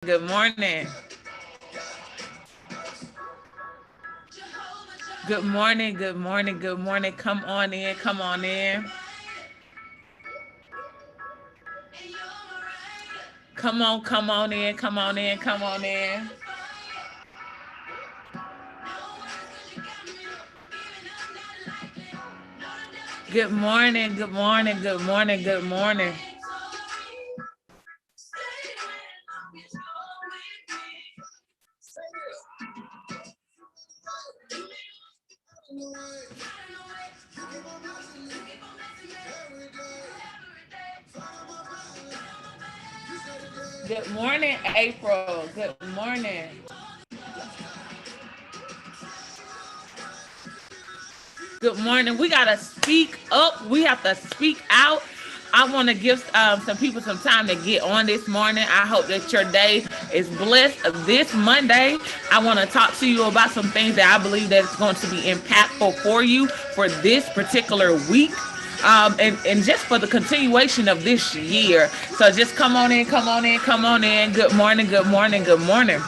Good morning. Good morning. Good morning. Good morning. Come on in. Come on in. Come on. Come on in. Come on in. Come on in. Good morning. Good morning. Good morning. Good morning. Good morning, April. Good morning. Good morning. We got to speak up. We have to speak out. I want to give some people some time to get on this morning. I hope that your day is blessed. This Monday, I want to talk to you about some things that I believe that is going to be impactful for you for this particular week. And just for the continuation of this year. So just come on in, come on in, come on in. Good morning, good morning, good morning.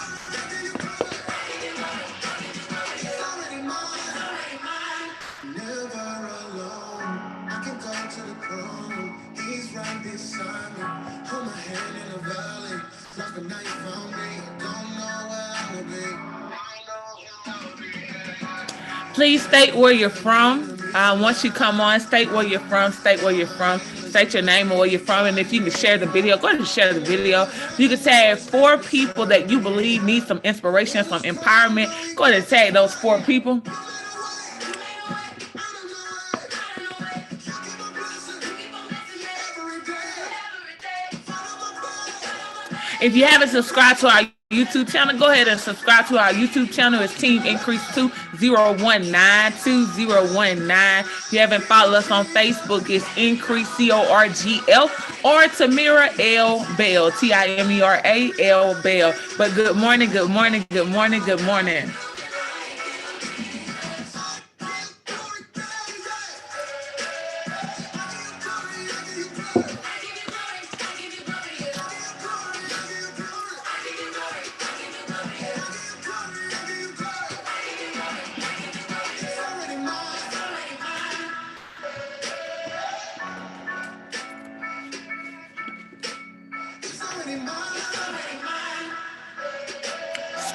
Please state where you're from. Once you come on, state where you're from, state where you're from, state your name and where you're from. And if you can share the video, go ahead and share the video. You can tag four people that you believe need some inspiration, some empowerment. Go ahead and tag those four people. If you haven't subscribed to our YouTube channel, go ahead and subscribe to our YouTube channel. It's Team Increase 2019. If you haven't followed us on Facebook, it's Increase CORGL or Tamira L Bell, TIMERA L Bell. But good morning, good morning, good morning, good morning.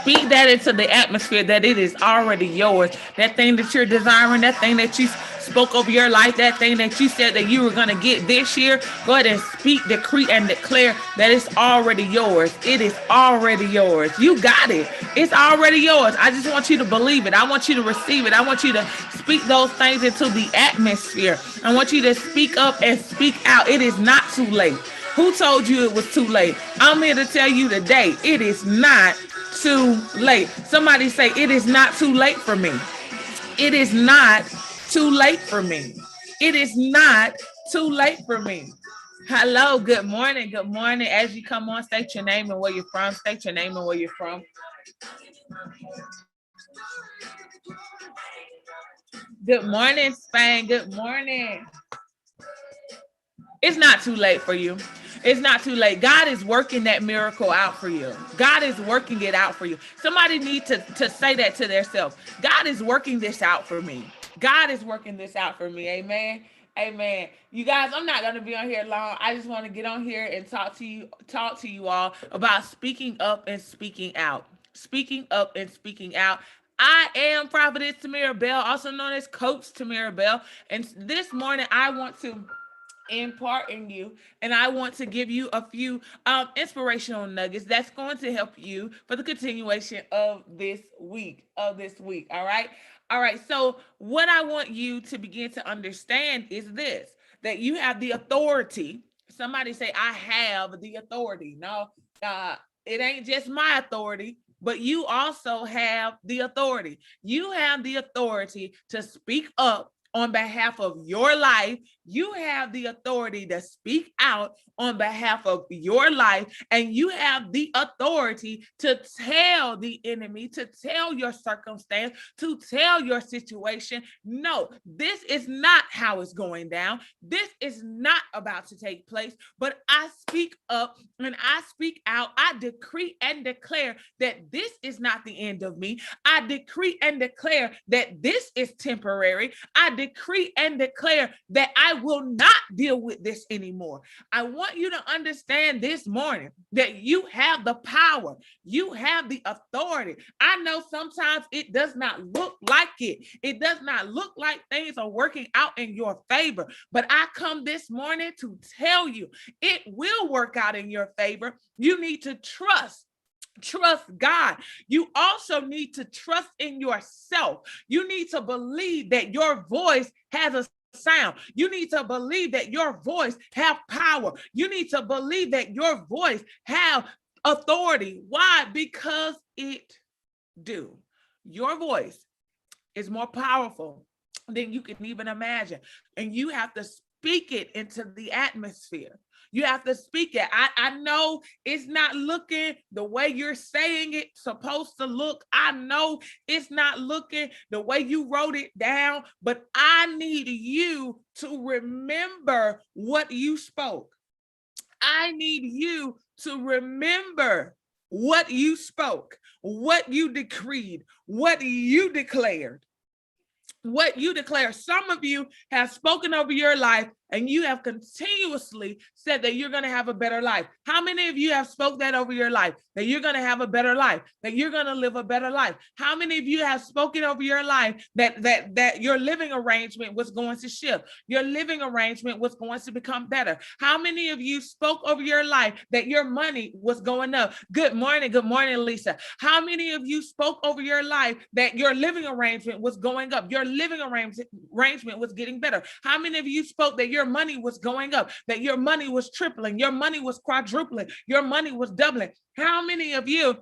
Speak that into the atmosphere that it is already yours. That thing that you're desiring, that thing that you spoke over your life, that thing that you said that you were going to get this year, go ahead and speak, decree, and declare that it's already yours. It is already yours. You got it. It's already yours. I just want you to believe it. I want you to receive it. I want you to speak those things into the atmosphere. I want you to speak up and speak out. It is not too late. Who told you it was too late? I'm here to tell you today, it is not too late. Somebody say, it is not too late for me. It is not too late for me. It is not too late for me. Hello, good morning. Good morning. As you come on, state your name and where you're from. State your name and where you're from. Good morning, Spain. Good morning. It's not too late for you. It's not too late. God is working that miracle out for you. God is working it out for you. Somebody needs to say that to themselves. God is working this out for me. God is working this out for me. Amen. Amen. You guys, I'm not gonna be on here long. I just want to get on here and talk to you all about speaking up and speaking out. Speaking up and speaking out. I am Prophetess Tamira Bell, also known as Coach Tamira Bell. And this morning I want to impart in you, and I want to give you a few inspirational nuggets that's going to help you for the continuation of this week. All right, so what I want you to begin to understand is this: that you have the authority. Somebody say, I have the authority. No, uh it ain't just my authority, but you also have the authority. You have the authority to speak up on behalf of your life, You have the authority to speak out on behalf of your life, and you have the authority to tell the enemy, to tell your circumstance, to tell your situation, no, this is not how it's going down. This is not about to take place, but I speak up and I speak out. I decree and declare that this is not the end of me. I decree and declare that this is temporary. I decree and declare that I will not deal with this anymore. I want you to understand this morning that you have the power. You have the authority. I know sometimes it does not look like it. It does not look like things are working out in your favor, but I come this morning to tell you it will work out in your favor. You need to trust God. You also need to trust in yourself. You need to believe that your voice has a sound. You need to believe that your voice have power. You need to believe that your voice have authority. Why? Because it do. Your voice is more powerful than you can even imagine. And you have to speak it into the atmosphere. You have to speak it. I know it's not looking the way you're saying it's supposed to look. I know it's not looking the way you wrote it down, but I need you to remember what you spoke. I need you to remember what you spoke, what you decreed, what you declared. What you declare. Some of you have spoken over your life and you have continuously said that you're going to have a better life. How many of you have spoke that over your life, that you're going to have a better life, that you're going to live a better life? How many of you have spoken over your life that your living arrangement was going to shift? Your living arrangement was going to become better. How many of you spoke over your life that your money was going up? Good morning, Lisa. How many of you spoke over your life that your living arrangement was going up? Your living arrangement was getting better. How many of you spoke that your money was going up, that your money was tripling, your money was quadrupling, your money was doubling? How many of you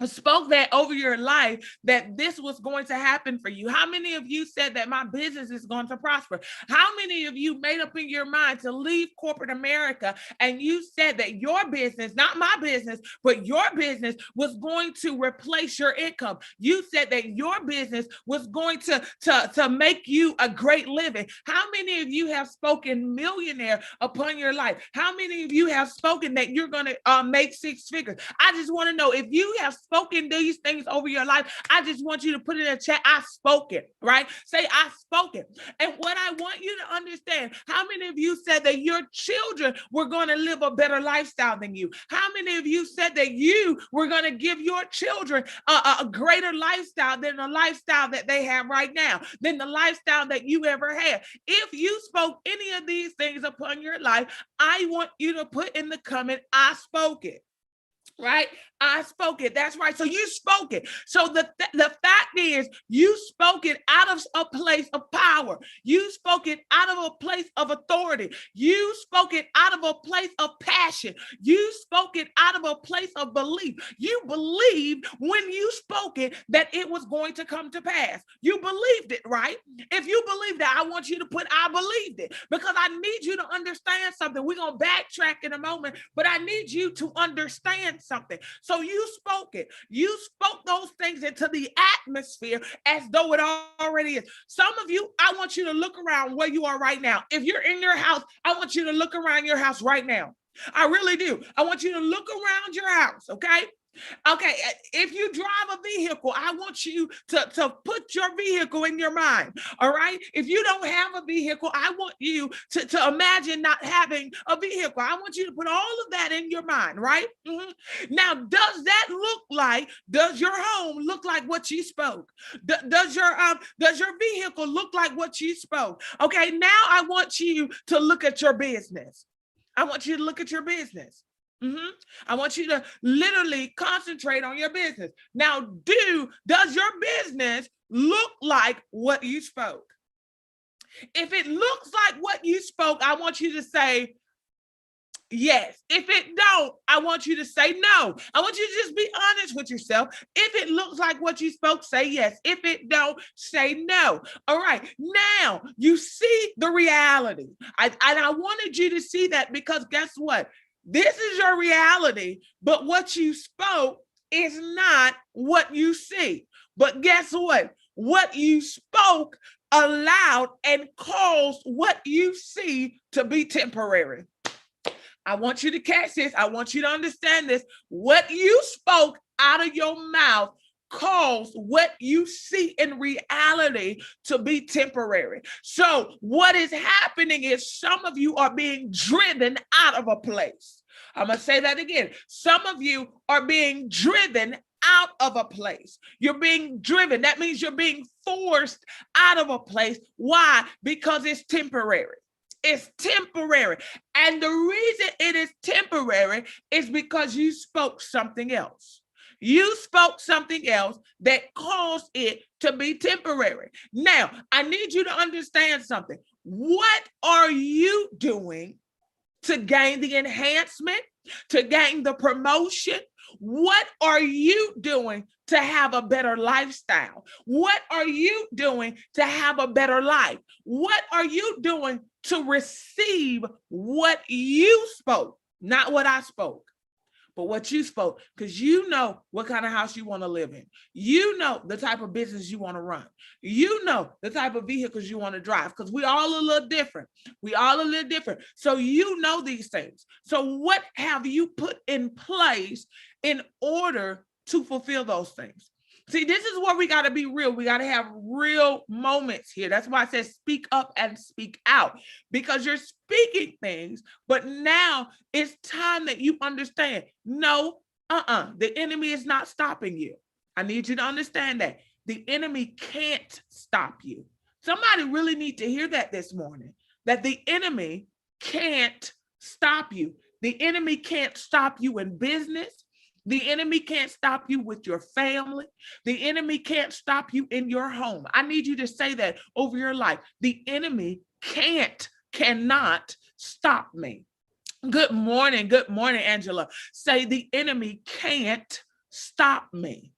spoke that over your life, that this was going to happen for you? How many of you said that my business is going to prosper? How many of you made up in your mind to leave corporate America and you said that your business, not my business, but your business was going to replace your income? You said that your business was going to make you a great living. How many of you have spoken millionaire upon your life? How many of you have spoken that you're going to make six figures? I just want to know, if you have spoken these things over your life, I just want you to put it in a chat. I spoke it, right? Say, I spoke it. And what I want you to understand, how many of you said that your children were going to live a better lifestyle than you? How many of you said that you were going to give your children a greater lifestyle than the lifestyle that they have right now, than the lifestyle that you ever had? If you spoke any of these things upon your life, I want you to put in the comment, I spoke it. Right? I spoke it. That's right. So you spoke it. So the fact is, you spoke it out of a place of power. You spoke it out of a place of authority. You spoke it out of a place of passion. You spoke it out of a place of belief. You believed when you spoke it that it was going to come to pass. You believed it, right? If you believe that, I want you to put, I believed it, because I need you to understand something. We're going to backtrack in a moment, but I need you to understand something. So you spoke it. You spoke those things into the atmosphere as though it already is. Some of you, I want you to look around where you are right now. If you're in your house, I want you to look around your house right now. I really do. I want you to look around your house, okay? Okay, if you drive a vehicle, I want you to put your vehicle in your mind, all right? If you don't have a vehicle, I want you to imagine not having a vehicle. I want you to put all of that in your mind, right? Mm-hmm. Now, does your home look like what you spoke? Does your vehicle look like what you spoke? Okay, now I want you to look at your business. I want you to look at your business. I want you to literally concentrate on your business. Now, does your business look like what you spoke? If it looks like what you spoke, I want you to say, yes. If it don't, I want you to say no. I want you to just be honest with yourself. If it looks like what you spoke, say yes. If it don't, say no. All right. Now you see the reality. I wanted you to see that because guess what? This is your reality, but what you spoke is not what you see. But guess what? What you spoke allowed and caused what you see to be temporary. I want you to catch this. I want you to understand this. What you spoke out of your mouth caused what you see in reality to be temporary. So what is happening is some of you are being driven out of a place. I'm going to say that again. Some of you are being driven out of a place. You're being driven. That means you're being forced out of a place. Why? Because it's temporary. It's temporary. And the reason it is temporary is because you spoke something else. You spoke something else that caused it to be temporary. Now, I need you to understand something. What are you doing to gain the enhancement, to gain the promotion? What are you doing to have a better lifestyle? What are you doing to have a better life? What are you doing to receive what you spoke? Not what I spoke, but what you spoke, because you know what kind of house you want to live in. You know the type of business you want to run. You know the type of vehicles you want to drive, because we all a little different. We all a little different. So you know these things. So what have you put in place in order to fulfill those things? See, this is where we got to be real. We got to have real moments here. That's why I said speak up and speak out, because you're speaking things, but now it's time that you understand, no, the enemy is not stopping you. I need you to understand that. The enemy can't stop you. Somebody really need to hear that this morning, that the enemy can't stop you. The enemy can't stop you in business. The enemy can't stop you with your family. The enemy can't stop you in your home. I need you to say that over your life. The enemy cannot stop me. Good morning, Angela. Say the enemy can't stop me.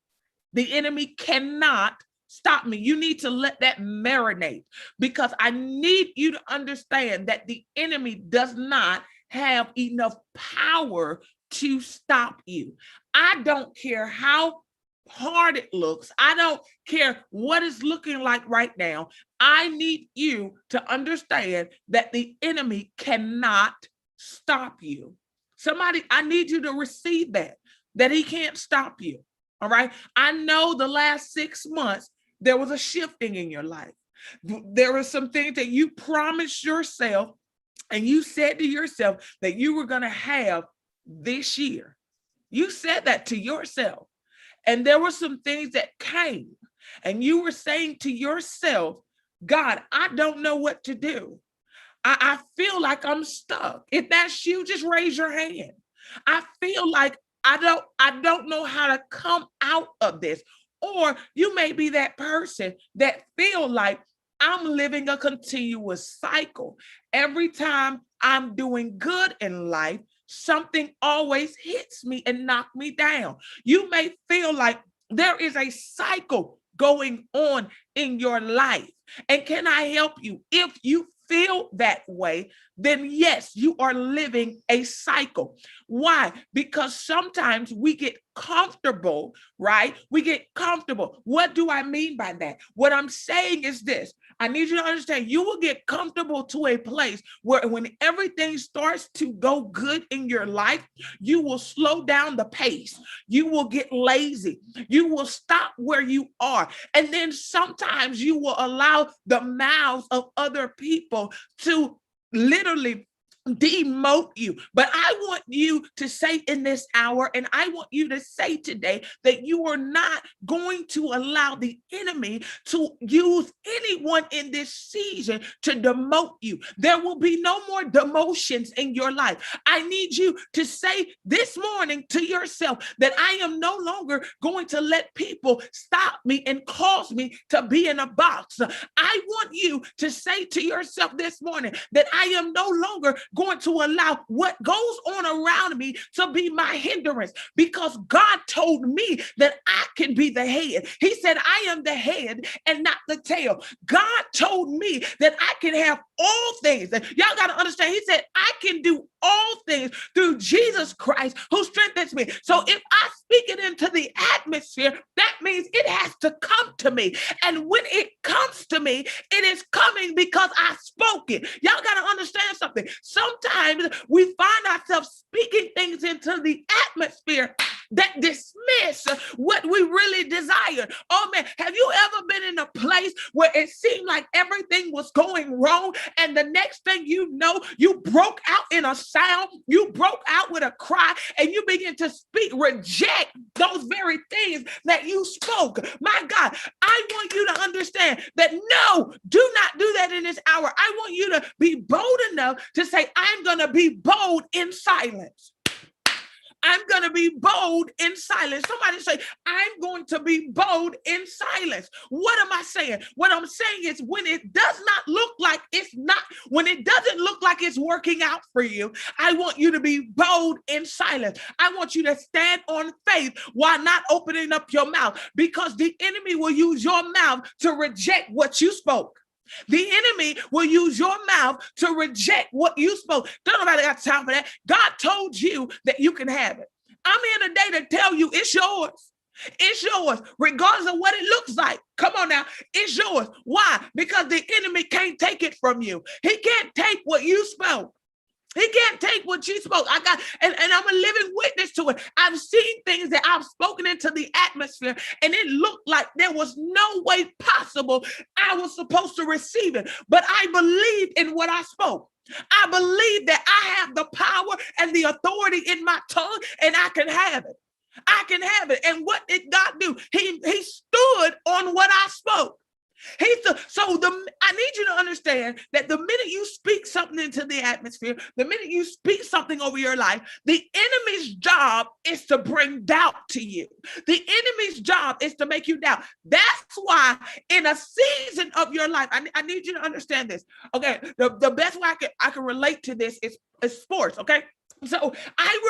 The enemy cannot stop me. You need to let that marinate, because I need you to understand that the enemy does not have enough power to stop you. I don't care how hard it looks. I don't care what it's looking like right now. I need you to understand that the enemy cannot stop you. Somebody, I need you to receive that he can't stop you. All right. I know the last 6 months, there was a shifting in your life. There were some things that you promised yourself, and you said to yourself that you were going to have this year. You said that to yourself. And there were some things that came, and you were saying to yourself, God, I don't know what to do. I feel like I'm stuck. If that's you, just raise your hand. I feel like I don't know how to come out of this. Or you may be that person that feel like I'm living a continuous cycle. Every time I'm doing good in life, something always hits me and knocks me down. You may feel like there is a cycle going on in your life. And can I help you? If you feel that way, then yes, you are living a cycle. Why? Because sometimes we get comfortable, right? We get comfortable. What do I mean by that? What I'm saying is this. I need you to understand, you will get comfortable to a place where when everything starts to go good in your life, you will slow down the pace. You will get lazy. You will stop where you are. And then sometimes you will allow the mouths of other people to literally demote you. But I want you to say in this hour, and I want you to say today, that you are not going to allow the enemy to use anyone in this season to demote you. There will be no more demotions in your life. I need you to say this morning to yourself that I am no longer going to let people stop me and cause me to be in a box. I want you to say to yourself this morning that I am no longer going to allow what goes on around me to be my hindrance, because God told me that I can be the head. He said, I am the head and not the tail. God told me that I can have all things. Y'all got to understand. He said, I can do all things through Jesus Christ who strengthens me. So if I speak it into the atmosphere, that means it has to come to me. And when it comes to me, it is coming because I spoke it. Y'all got to understand something. Sometimes we find ourselves speaking things into the atmosphere that dismiss what we really desire. Oh man, have you ever been in a place where it seemed like everything was going wrong, and the next thing you know, you broke out in a sound, you broke out with a cry, and you begin to reject those very things that you spoke? My God, I want you to understand that no, do not do that in this hour. I want you to be bold enough to say, I'm going to be bold in silence. I'm going to be bold in silence. Somebody say, I'm going to be bold in silence. What am I saying? What I'm saying is when it does not look like when it doesn't look like it's working out for you, I want you to be bold in silence. I want you to stand on faith while not opening up your mouth, because the enemy will use your mouth to reject what you spoke. The enemy will use your mouth to reject what you spoke. Don't nobody got time for that. God told you that you can have it. I'm here today to tell you it's yours. It's yours, regardless of what it looks like. Come on now, it's yours. Why? Because the enemy can't take it from you. He can't take what you spoke. He can't take what you spoke. And I'm a living witness to it. I've seen things that I've spoken into the atmosphere, and it looked like there was no way possible I was supposed to receive it. But I believed in what I spoke. I believe that I have the power and the authority in my tongue, and I can have it. I can have it. And what did God do? He stood on what I spoke. I need you to understand that the minute you speak something into the atmosphere, the minute you speak something over your life, the enemy's job is to bring doubt to you. The enemy's job is to make you doubt. That's why in a season of your life, I need you to understand this. Okay, the best way I can relate to this is sports. Okay. So I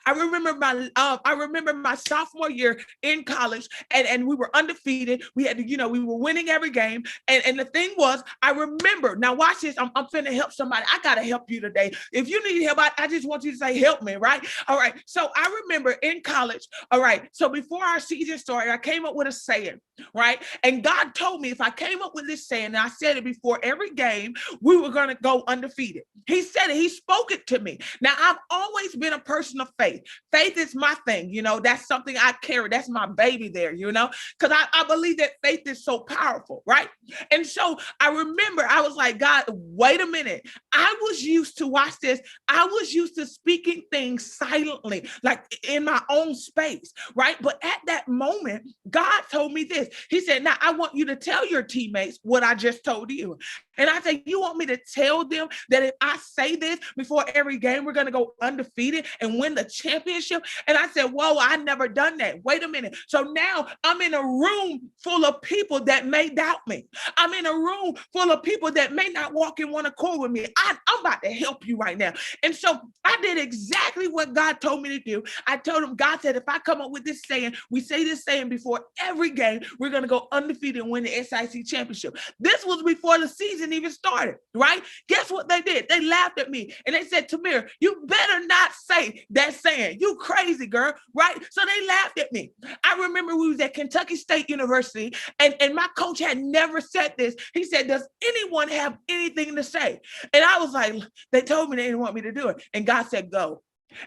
remember my sophomore year in college, and we were undefeated. We were winning every game. And the thing was, I remember, now watch this. I'm finna help somebody. I got to help you today. If you need help, I just want you to say, help me, right? All right. So I remember in college. All right. So before our season started, I came up with a saying, right? And God told me if I came up with this saying, and I said it before every game, we were going to go undefeated. He said it. He spoke it to me. Now, I've always been a person of faith. Faith is my thing. That's something I carry. That's my baby there, because I believe that faith is so powerful, right? And so I remember I was like, God, wait a minute. I was used to, watch this, I was used to speaking things silently, like in my own space, right? But at that moment, God told me this. He said, now I want you to tell your teammates what I just told you. And I said, you want me to tell them that if I say this before every game, we're going to go undefeated and win the championship? And I said, whoa, I never done that. Wait a minute. So now I'm in a room full of people that may doubt me. I'm in a room full of people that may not walk in one accord with me. I'm about to help you right now. And so I did exactly what God told me to do. I told him, God said, if I come up with this saying, we say this saying before every game, we're going to go undefeated and win the SIC championship. This was before the season even started, right? Guess what they did? They laughed at me and they said, Tamir, you better not say that saying. You crazy, girl, right? So they laughed at me. I remember we was at Kentucky State University, and my coach had never said this. He said, does anyone have anything to say? And I was like, they told me they didn't want me to do it. And God said, go.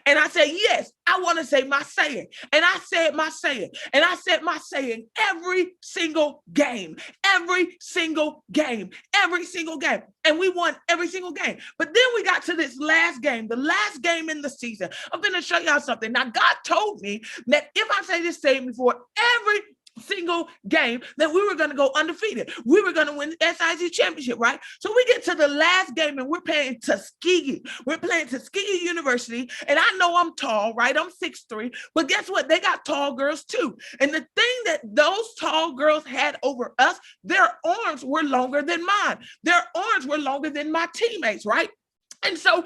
And I said, yes, I want to say my saying. And I said my saying. And I said my saying every single game, every single game, every single game. And we won every single game. But then we got to this last game, the last game in the season. I'm going to show y'all something. Now, God told me that if I say this saying before every single game, that we were going to go undefeated. We were going to win the SIC championship, right? So we get to the last game and we're playing Tuskegee. We're playing Tuskegee University. And I know I'm tall, right? I'm 6'3", but guess what? They got tall girls too. And the thing that those tall girls had over us, their arms were longer than mine. Their arms were longer than my teammates, right? And so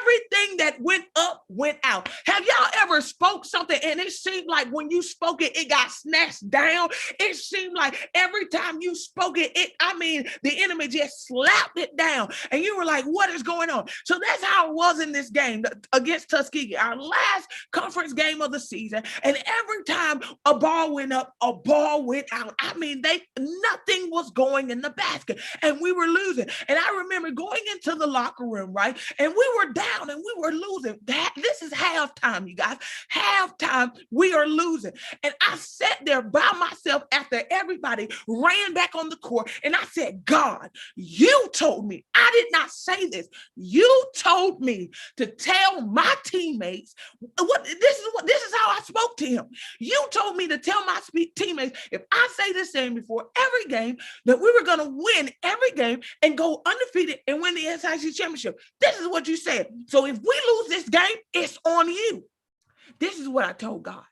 everything that went up went out. Have y'all ever spoke something and it seemed like when you spoke it, it got snatched down? It seemed like every time you spoke it, the enemy just slapped it down. And you were like, what is going on? So that's how it was in this game against Tuskegee, our last conference game of the season. And every time a ball went up, a ball went out. Nothing was going in the basket and we were losing. And I remember going into the locker room, right? And we were down and we were losing. This is halftime, you guys. Halftime, we are losing. And I sat there by myself after everybody ran back on the court. And I said, God, you told me, I did not say this. You told me to tell my teammates this is how I spoke to him. You told me to tell my teammates, if I say this same before every game, that we were going to win every game and go undefeated and win the SIC championship. This is what you said. So if we lose this game, it's on you. This is what I told God.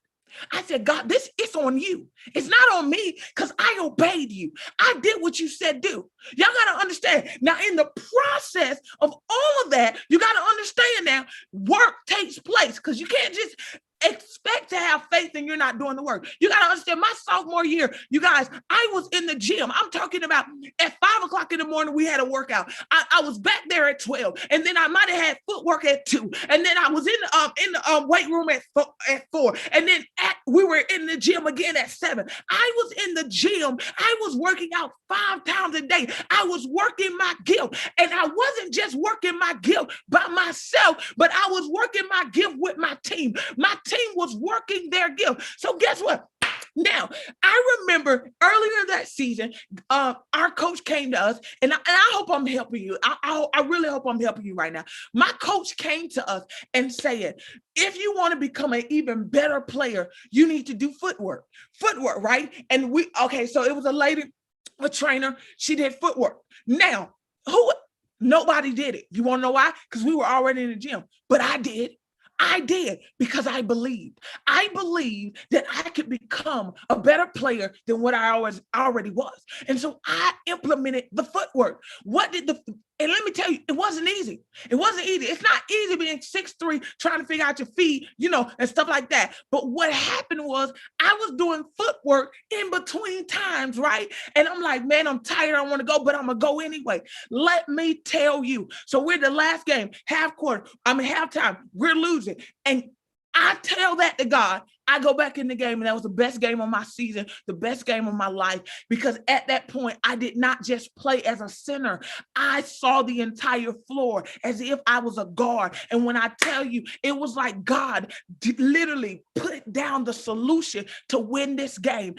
I said, God, it's on you. It's not on me because I obeyed you. I did what you said do. Y'all got to understand. Now, in the process of all of that, you got to understand now, work takes place because you can't just expect to have faith and you're not doing the work. You got to understand, my sophomore year, you guys, I was in the gym. I'm talking about at 5 o'clock in the morning, we had a workout. I was back there at 12, and then I might have had footwork at 2, and then I was in the weight room at 4, and then we were in the gym again at 7. I was in the gym. I was working out 5 times a day. I was working my gift, and I wasn't just working my gift by myself, but I was working my gift with my team. My team was working their gift. So guess what? Now, I remember earlier that season, our coach came to us, and I hope I'm helping you. I really hope I'm helping you right now. My coach came to us and said, if you want to become an even better player, you need to do footwork, right? And so it was a lady, a trainer. She did footwork. Now, nobody did it. You want to know why? Because we were already in the gym, but I did. I did because I believed. I believed that I could become a better player than what I already was. And so I implemented the footwork. And let me tell you, it wasn't easy. It wasn't easy. It's not easy being 6'3", trying to figure out your feet, and stuff like that. But what happened was I was doing footwork in between times, right? And I'm like, man, I'm tired. I want to go, but I'm going to go anyway. Let me tell you. So we're the last game, halftime. We're losing. And I tell that to God. I go back in the game, and that was the best game of my season, the best game of my life, because at that point, I did not just play as a center. I saw the entire floor as if I was a guard. And when I tell you, it was like God literally put down the solution to win this game.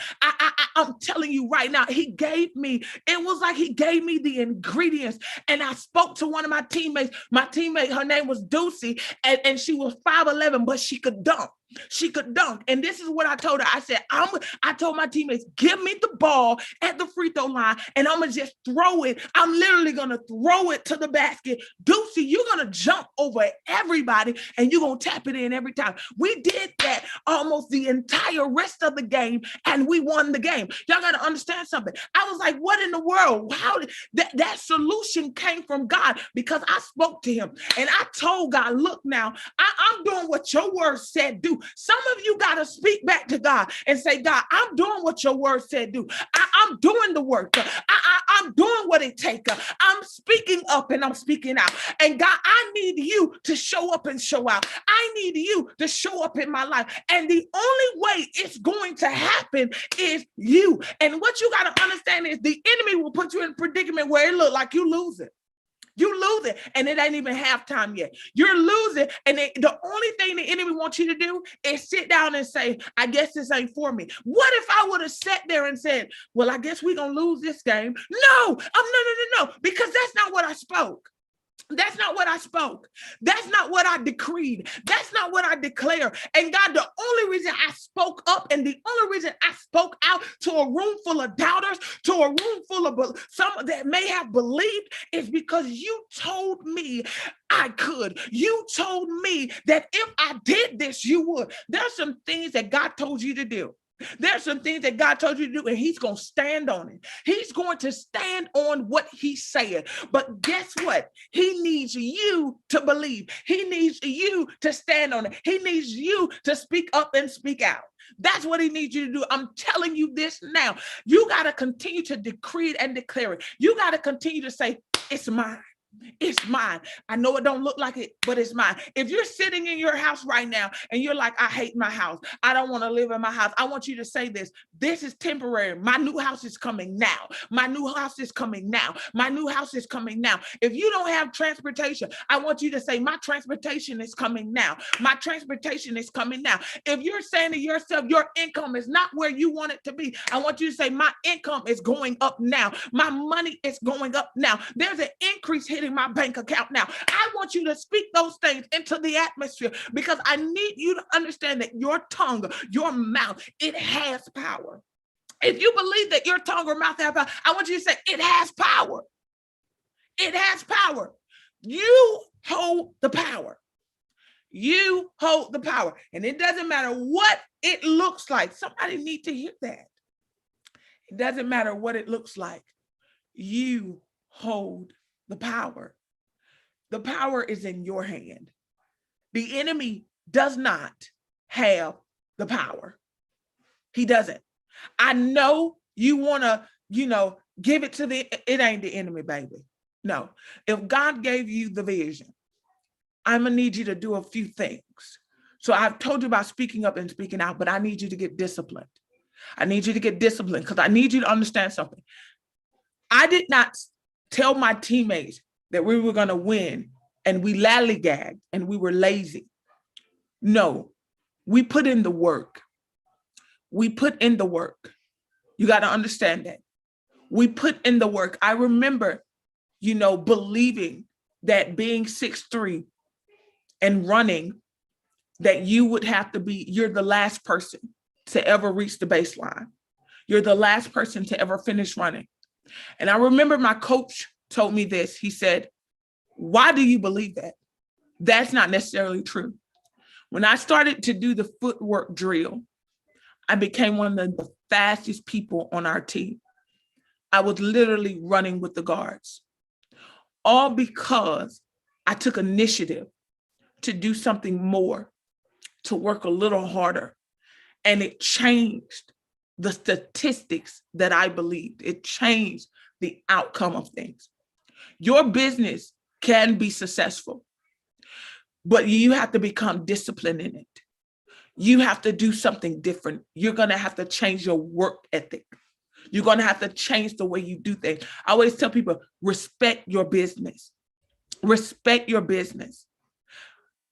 I'm telling you right now, it was like he gave me the ingredients. And I spoke to one of my teammates. My teammate, her name was Ducey, and she was 5'11", but she could dunk. She could dunk. And this is what I told her. I said, I told my teammates, give me the ball at the free throw line, and I'm going to just throw it. I'm literally going to throw it to the basket. Ducey, you're going to jump over everybody, and you're going to tap it in every time. We did that almost the entire rest of the game, and we won the game. Y'all got to understand something. I was like, what in the world? How did that solution came from God? Because I spoke to him, and I told God, look now, I'm doing what your word said do. Some of you got to speak back to God and say, God, I'm doing what your word said do. I'm doing the work. I'm doing what it takes. I'm speaking up and I'm speaking out. And God, I need you to show up and show out. I need you to show up in my life. And the only way it's going to happen is you. And what you got to understand is the enemy will put you in a predicament where it look like you lose it. You lose it, and it ain't even halftime yet. You're losing, and the only thing the enemy wants you to do is sit down and say, I guess this ain't for me. What if I would have sat there and said, well, I guess we're going to lose this game? No, because that's not what I spoke. That's not what I spoke. That's not what I decreed. That's not what I declare. And God, the only reason I spoke up and the only reason I spoke out to a room full of doubters, to a room full of some that may have believed, is because you told me I could. You told me that if I did this, you would. There's some things that God told you to do. There's some things that God told you to do, and he's going to stand on it. He's going to stand on what he said. But guess what? He needs you to believe. He needs you to stand on it. He needs you to speak up and speak out. That's what he needs you to do. I'm telling you this now. You got to continue to decree it and declare it. You got to continue to say, it's mine. It's mine. I know it don't look like it, but it's mine. If you're sitting in your house right now and you're like, I hate my house, I don't want to live in my house, I want you to say this. This is temporary. My new house is coming now. My new house is coming now. My new house is coming now. If you don't have transportation, I want you to say, my transportation is coming now. My transportation is coming now. If you're saying to yourself, your income is not where you want it to be, I want you to say, my income is going up now. My money is going up now. There's an increase hitting my bank account now. I want you to speak those things into the atmosphere, because I need you to understand that your tongue, your mouth, it has power. If you believe that your tongue or mouth has power, I want you to say, it has power. It has power. You hold the power. You hold the power. And it doesn't matter what it looks like. Somebody needs to hear that. It doesn't matter what it looks like. You hold the power. The power is in your hand. The enemy does not have the power. He doesn't. I know you want to, give it to it ain't the enemy, baby. No. If God gave you the vision, I'm going to need you to do a few things. So I've told you about speaking up and speaking out, but I need you to get disciplined. I need you to get disciplined, because I need you to understand something. I did not tell my teammates that we were going to win and we lollygagged and we were lazy. No, we put in the work. We put in the work. You got to understand that. We put in the work. I remember, believing that being 6'3" and running, that you're the last person to ever reach the baseline. You're the last person to ever finish running. And I remember my coach told me this. He said, why do you believe that? That's not necessarily true. When I started to do the footwork drill, I became one of the fastest people on our team. I was literally running with the guards, all because I took initiative to do something more, to work a little harder. And it changed the statistics that I believed. It changed the outcome of things. Your business can be successful, but you have to become disciplined in it. You have to do something different. You're going to have to change your work ethic. You're going to have to change the way you do things. I always tell people, respect your business. Respect your business.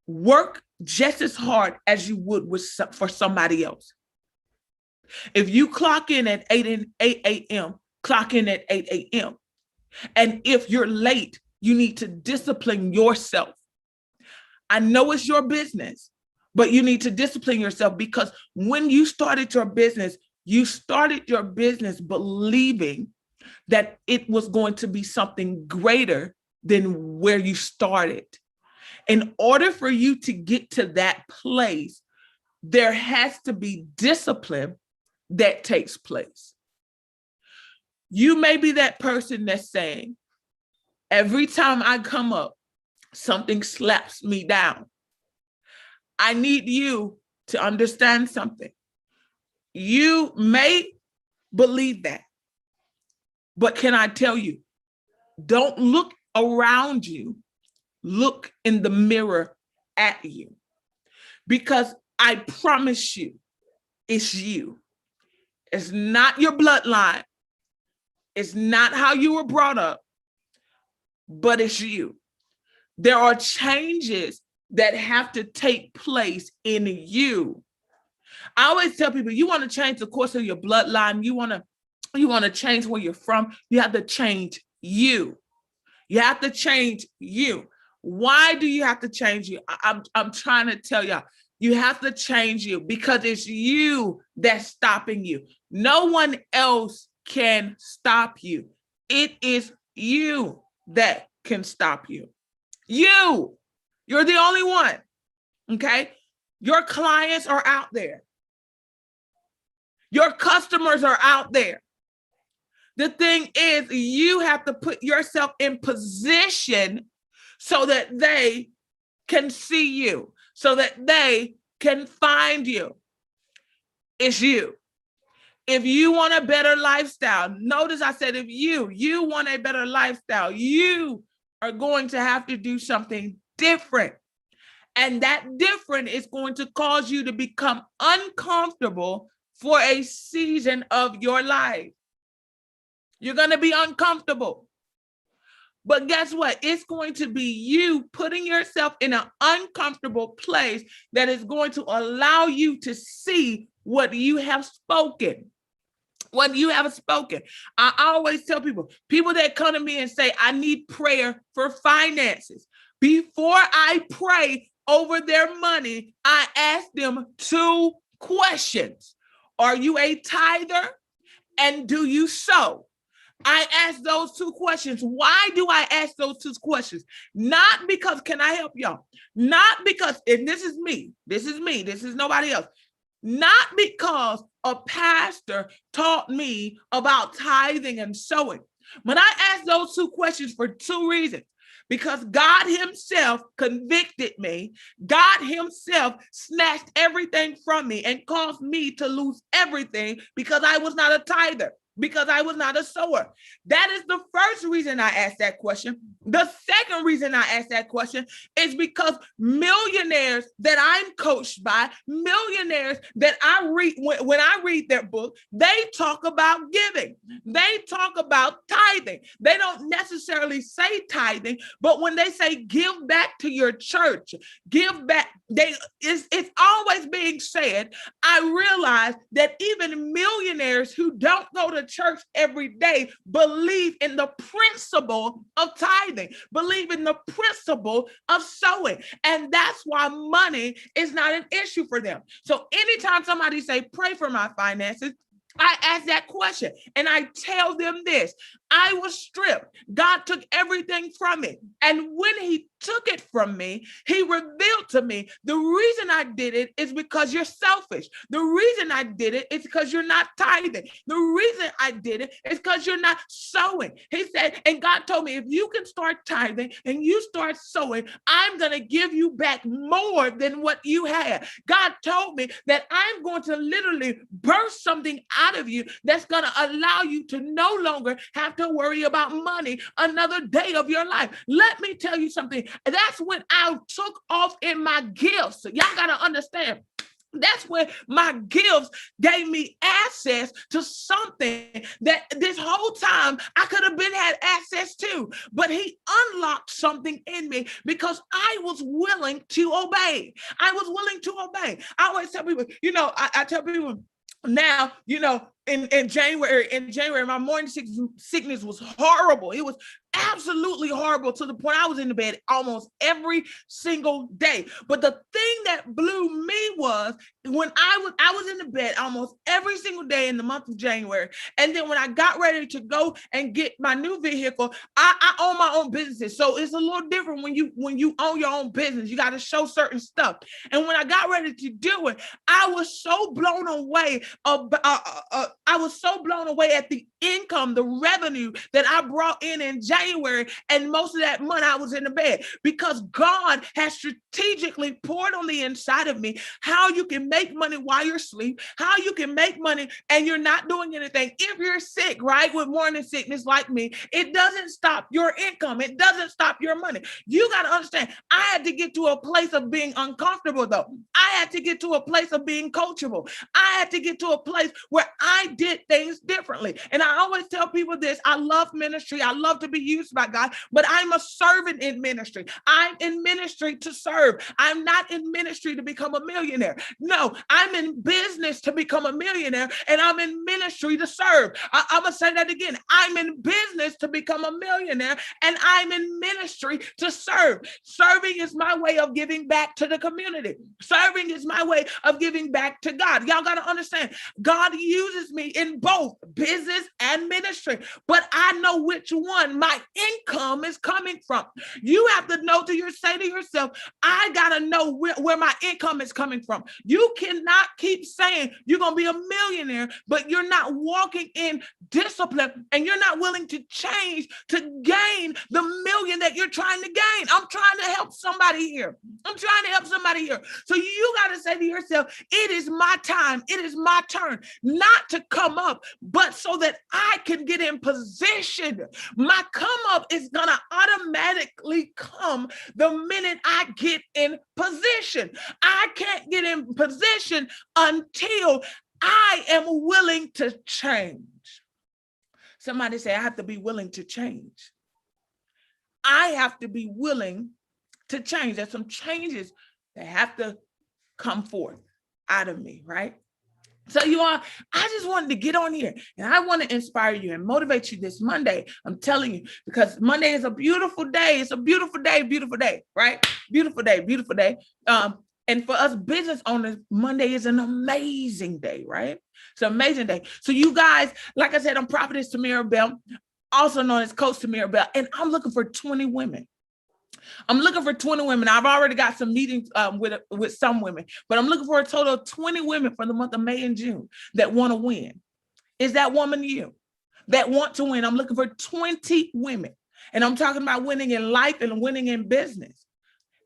Work just as hard as you would for somebody else. If you clock in at 8 a.m., clock in at 8 a.m. And if you're late, you need to discipline yourself. I know it's your business, but you need to discipline yourself, because when you started your business believing that it was going to be something greater than where you started. In order for you to get to that place, there has to be discipline that takes place. You may be that person that's saying, every time I come up, something slaps me down. I need you to understand something. You may believe that, but can I tell you, don't look around you, look in the mirror at you, because I promise you, it's you. It's not your bloodline. It's not how you were brought up, but it's you. There are changes that have to take place in you. I always tell people, you want to change the course of your bloodline. You want to change where you're from. You have to change you. You have to change you. Why do you have to change you? I'm trying to tell y'all, you have to change you, because it's you that's stopping you. No one else can stop you. It is you that can stop you. You're the only one. Okay. Your clients are out there. Your customers are out there. The thing is, you have to put yourself in position so that they can see you, so that they can find you. It's you. If you want a better lifestyle, notice I said if you want a better lifestyle, you are going to have to do something different. And that different is going to cause you to become uncomfortable for a season of your life. You're going to be uncomfortable. But guess what? It's going to be you putting yourself in an uncomfortable place that is going to allow you to see what you have spoken. What you have spoken. I always tell people that come to me and say, I need prayer for finances. Before I pray over their money, I ask them 2 questions. Are you a tither? And do you sow? I ask those 2 questions. Why do I ask those 2 questions? Not because, can I help y'all? Not because, and this is me, this is nobody else. Not because a pastor taught me about tithing and sowing. But I ask those 2 questions for 2 reasons. Because God himself convicted me. God himself snatched everything from me and caused me to lose everything because I was not a tither, because I was not a sower. That is the first reason I asked that question. The second reason I asked that question is because millionaires that I'm coached by, millionaires that I read, when I read their book, they talk about giving. They talk about tithing. They don't necessarily say tithing, but when they say give back to your church, give back, it's always being said. I realize that even millionaires who don't go to church every day believe in the principle of tithing, believe in the principle of sowing. And that's why money is not an issue for them. So anytime somebody say, pray for my finances, I ask that question and I tell them this: I was stripped. God took everything from me. And when he took it from me, he revealed to me the reason I did it is because you're selfish. The reason I did it is because you're not tithing. The reason I did it is because you're not sowing. He said, and God told me, if you can start tithing and you start sowing, I'm going to give you back more than what you had. God told me that I'm going to literally burst something out of you that's going to allow you to no longer have to worry about money another day of your life. Let me tell you something. That's when I took off in my gifts. Y'all got to understand. That's when my gifts gave me access to something that this whole time I could have had access to. But he unlocked something in me because I was willing to obey. I was willing to obey. I always tell people, I tell people now, in January, my morning sickness was horrible. It was absolutely horrible to the point I was in the bed almost every single day. But the thing that blew me was when I was in the bed almost every single day in the month of January. And then when I got ready to go and get my new vehicle, I own my own businesses. So it's a little different when you own your own business. You got to show certain stuff. And when I got ready to do it, I was so blown away. I was so blown away at the income, the revenue that I brought in January. And most of that month I was in the bed because God has strategically poured on the inside of me how you can make money while you're asleep, how you can make money and you're not doing anything. If you're sick, right, with morning sickness like me, it doesn't stop your income. It doesn't stop your money. You got to understand, I had to get to a place of being uncomfortable though. I had to get to a place of being coachable. I had to get to a place where I did things differently. And I always tell people this: I love ministry. I love to be used by God, but I'm a servant in ministry. I'm in ministry to serve. I'm not in ministry to become a millionaire. No, I'm in business to become a millionaire, and I'm in ministry to serve. I'm going to say that again. I'm in business to become a millionaire, and I'm in ministry to serve. Serving is my way of giving back to the community. Serving is my way of giving back to God. Y'all got to understand, God uses me money in both business and ministry, but I know which one my income is coming from. You have to know say to yourself, I got to know where my income is coming from. You cannot keep saying you're going to be a millionaire, but you're not walking in discipline and you're not willing to change to gain the million that you're trying to gain. I'm trying to help somebody here. So you got to say to yourself, it is my time. It is my turn, not to come up, but so that I can get in position. My come up is going to automatically come the minute I get in position. I can't get in position until I am willing to change. Somebody say, I have to be willing to change. I have to be willing to change. There's some changes that have to come forth out of me, right? So you all, I just wanted to get on here and I want to inspire you and motivate you this Monday. I'm telling you, because Monday is a beautiful day. It's a beautiful day, right? Beautiful day. And for us business owners, Monday is an amazing day, right? It's an amazing day. So you guys, like I said, I'm Prophetess Tamira Bell, also known as Coach Tamira Bell, and I'm looking for 20 women. I've already got some meetings with some women, but I'm looking for a total of 20 women for the month of May and June that want to win. Is that woman you that want to win? I'm looking for 20 women, and I'm talking about winning in life and winning in business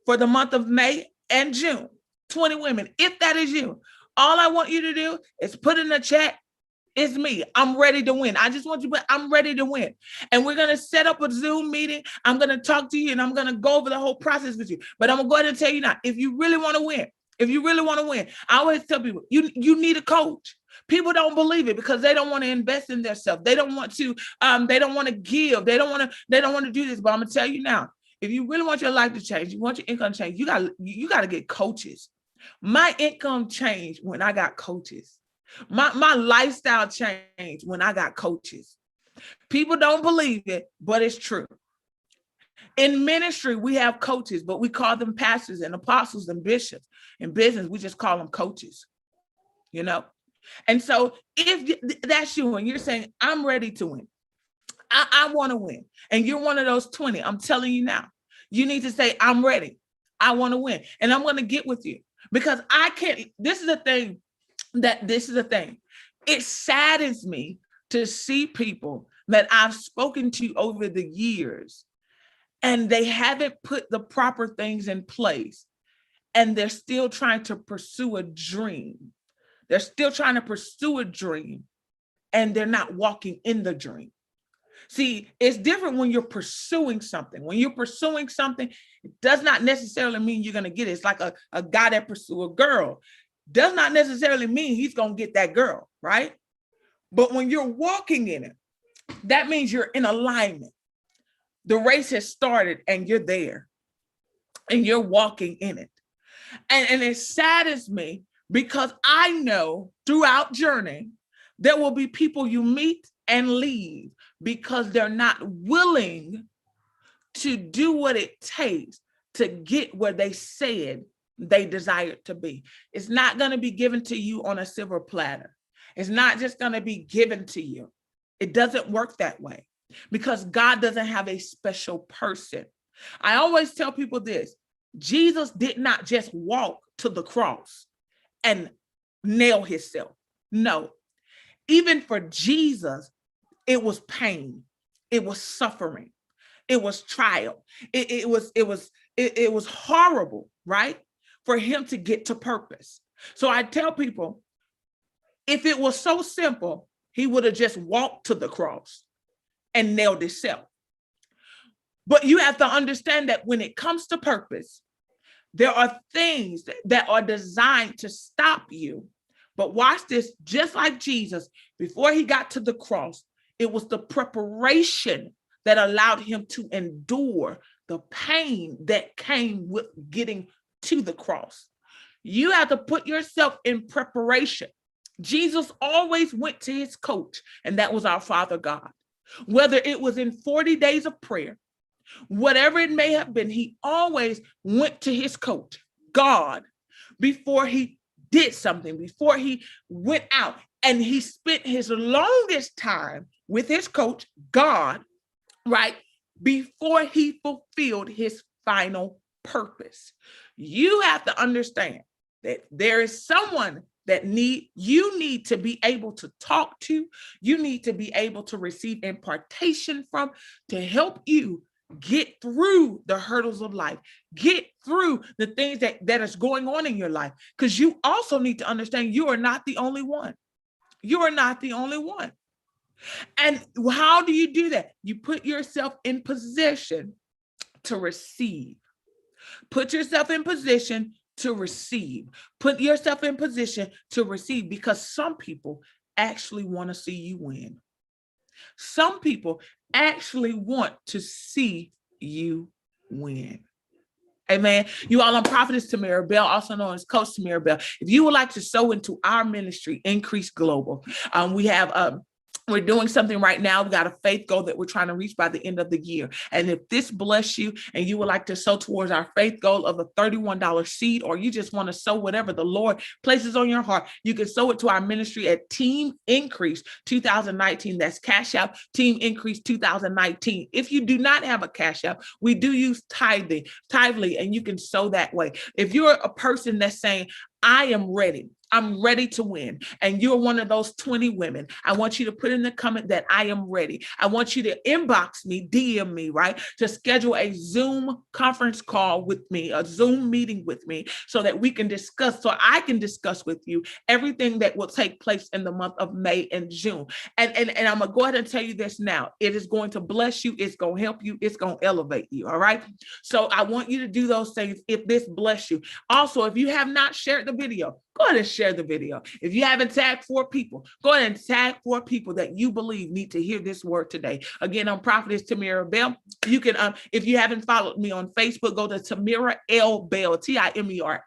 for the month of May and June. 20 women. If that is you, all I want you to do is put in the chat, it's me. I'm ready to win. I just want you, but I'm ready to win. And we're going to set up a Zoom meeting. I'm going to talk to you and I'm going to go over the whole process with you. But I'm going to go ahead and tell you now, if you really want to win, I always tell people, you need a coach. People don't believe it because they don't want to invest in themselves. They don't want to, they don't want to give. They don't want to do this. But I'm going to tell you now, if you really want your life to change, you want your income to change, you got to get coaches. My income changed when I got coaches. My lifestyle changed when I got coaches. People don't believe it, but it's true. In ministry, we have coaches, but we call them pastors and apostles and bishops. In business, we just call them coaches, you know? And so if that's you and you're saying, I'm ready to win, I want to win, and you're one of those 20, I'm telling you now, you need to say, I'm ready. I want to win, and I'm going to get with you because I can't. This is the thing. It saddens me to see people that I've spoken to over the years and they haven't put the proper things in place and they're still trying to pursue a dream. And they're not walking in the dream. See, it's different when you're pursuing something. When you're pursuing something, it does not necessarily mean you're going to get it. It's like a guy that pursues a girl. Does not necessarily mean he's going to get that girl, right? But when you're walking in it, that means you're in alignment. The race has started and you're there and you're walking in it. And it saddens me because I know throughout journey, there will be people you meet and leave because they're not willing to do what it takes to get where they said they desired to be. It's not going to be given to you on a silver platter. It's not just going to be given to you. It doesn't work that way because God doesn't have a special person. I always tell people this. Jesus did not just walk to the cross and nail himself. No, even for Jesus, it was pain. It was suffering. It was trial. It was horrible, right? For him to get to purpose. So I tell people, if it was so simple, he would have just walked to the cross and nailed himself. But you have to understand that when it comes to purpose, there are things that are designed to stop you. But watch this, just like Jesus, before he got to the cross, it was the preparation that allowed him to endure the pain that came with getting to the cross. You have to put yourself in preparation. Jesus always went to his coach, and that was our Father God. Whether it was in 40 days of prayer, whatever it may have been, he always went to his coach, God, before he did something, before he went out. And he spent his longest time with his coach, God, right, before he fulfilled his final purpose. You have to understand that there is someone that you need to be able to talk to, you need to be able to receive impartation from, to help you get through the hurdles of life, get through the things that is going on in your life. Because you also need to understand you are not the only one. You are not the only one. And how do you do that? You put yourself in position to receive. Put yourself in position to receive. Put yourself in position to receive, because some people actually want to see you win. Some people actually want to see you win. Amen. You all, I'm Prophetess Tamara Bell, also known as Coach Tamara Bell. If you would like to sow into our ministry, Increase Global, we're doing something right now. We got a faith goal that we're trying to reach by the end of the year. And if this bless you and you would like to sow towards our faith goal of a $31 seed, or you just want to sow whatever the Lord places on your heart, you can sow it to our ministry at Team Increase 2019. That's Cash App, Team Increase 2019. If you do not have a Cash App, we do use Tithely, and you can sow that way. If you're a person that's saying, I am ready, I'm ready to win, and you're one of those 20 women, I want you to put in the comment that I am ready. I want you to inbox me, DM me, right, to schedule a Zoom conference call with me, a Zoom meeting with me, so that we can discuss, so I can discuss with you everything that will take place in the month of May and June. And I'm going to go ahead and tell you this now. It is going to bless you. It's going to help you. It's going to elevate you. All right. So I want you to do those things if this bless you. Also, if you have not shared the video, go ahead and share the video. If you haven't tagged 4 people, go ahead and tag 4 people that you believe need to hear this word today. Again, I'm Prophetess Tamara Bell. You can, if you haven't followed me on Facebook, go to Tamara L. Bell, Timera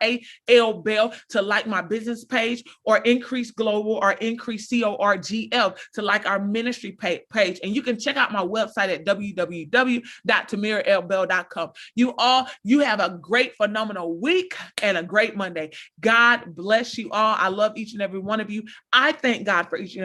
L. Bell, to like my business page, or Increase Global, or Increase CORGL to like our ministry page. And you can check out my website at www.tamaralbell.com. You have a great, phenomenal week and a great Monday. God bless you all. I love each and every one of you. I thank God for each and